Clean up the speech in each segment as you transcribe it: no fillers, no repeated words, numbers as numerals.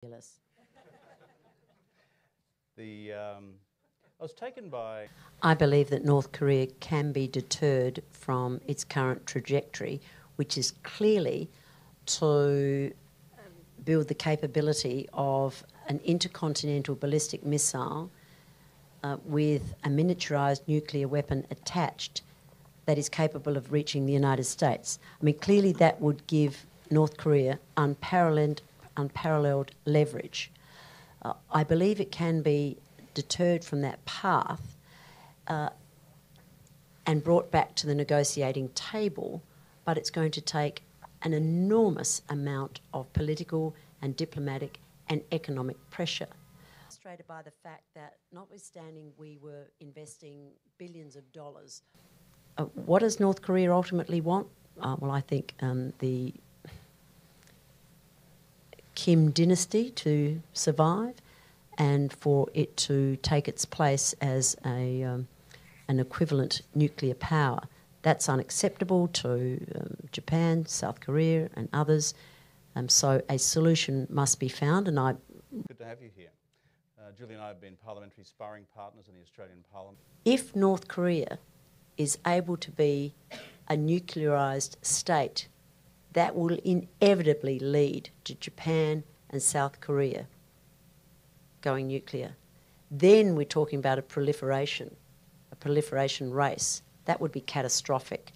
I was taken by... I believe that North Korea can be deterred from its current trajectory, which is clearly to build the capability of an intercontinental ballistic missile with a miniaturised nuclear weapon attached that is capable of reaching the United States. I mean, clearly that would give North Korea unparalleled leverage. I believe it can be deterred from that path and brought back to the negotiating table, but it's going to take an enormous amount of political and diplomatic and economic pressure. Frustrated by the fact that, notwithstanding we were investing billions of dollars, what does North Korea ultimately want? Well, I think the Kim dynasty to survive and for it to take its place as an equivalent nuclear power. That's unacceptable to Japan, South Korea and others. So a solution must be found, and I... Good to have you here. Julie and I have been parliamentary sparring partners in the Australian Parliament. If North Korea is able to be a nuclearised state, that will inevitably lead to Japan and South Korea going nuclear. Then we're talking about a proliferation race. That would be catastrophic.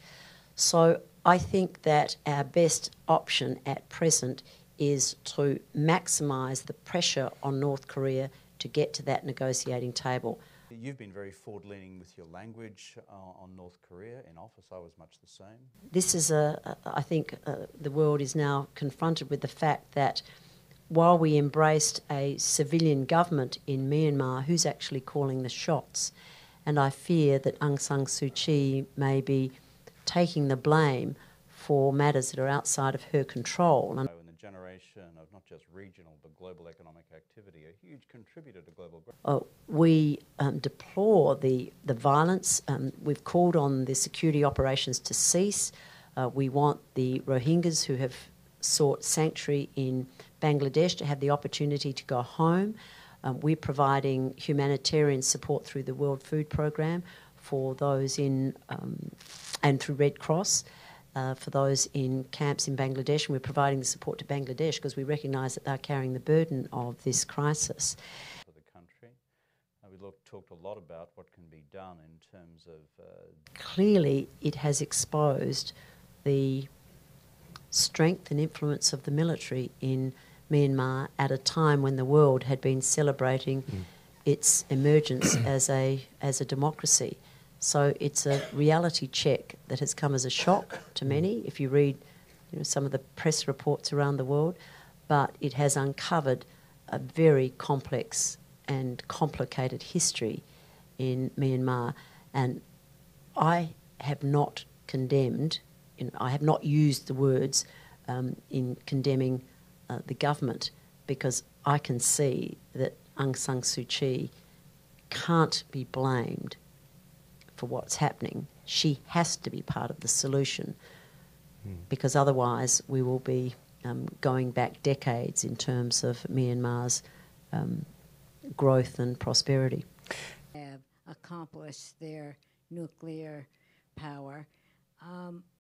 So I think that our best option at present is to maximise the pressure on North Korea to get to that negotiating table. You've been very forward-leaning with your language on North Korea. In office, I was much the same. This is I think the world is now confronted with the fact that while we embraced a civilian government in Myanmar, who's actually calling the shots? And I fear that Aung San Suu Kyi may be taking the blame for matters that are outside of her control. In the generation of not just regional but global economic activity, a huge contributor to global growth. We deplore the violence. We've called on the security operations to cease. We want the Rohingyas who have sought sanctuary in Bangladesh to have the opportunity to go home. We're providing humanitarian support through the World Food Programme for those in, and through Red Cross, for those in camps in Bangladesh. And we're providing the support to Bangladesh because we recognise that they're carrying the burden of this crisis. For the country, we talked a lot about what can be done in terms of... Clearly, it has exposed the strength and influence of the military in Myanmar at a time when the world had been celebrating its emergence as a democracy. So it's a reality check that has come as a shock to many, if you read some of the press reports around the world, but it has uncovered a very complex and complicated history in Myanmar. And I have not condemned, I have not used the words in condemning the government, because I can see that Aung San Suu Kyi can't be blamed for what's happening. She has to be part of the solution, because otherwise we will be going back decades in terms of Myanmar's growth and prosperity. Have accomplished their nuclear power.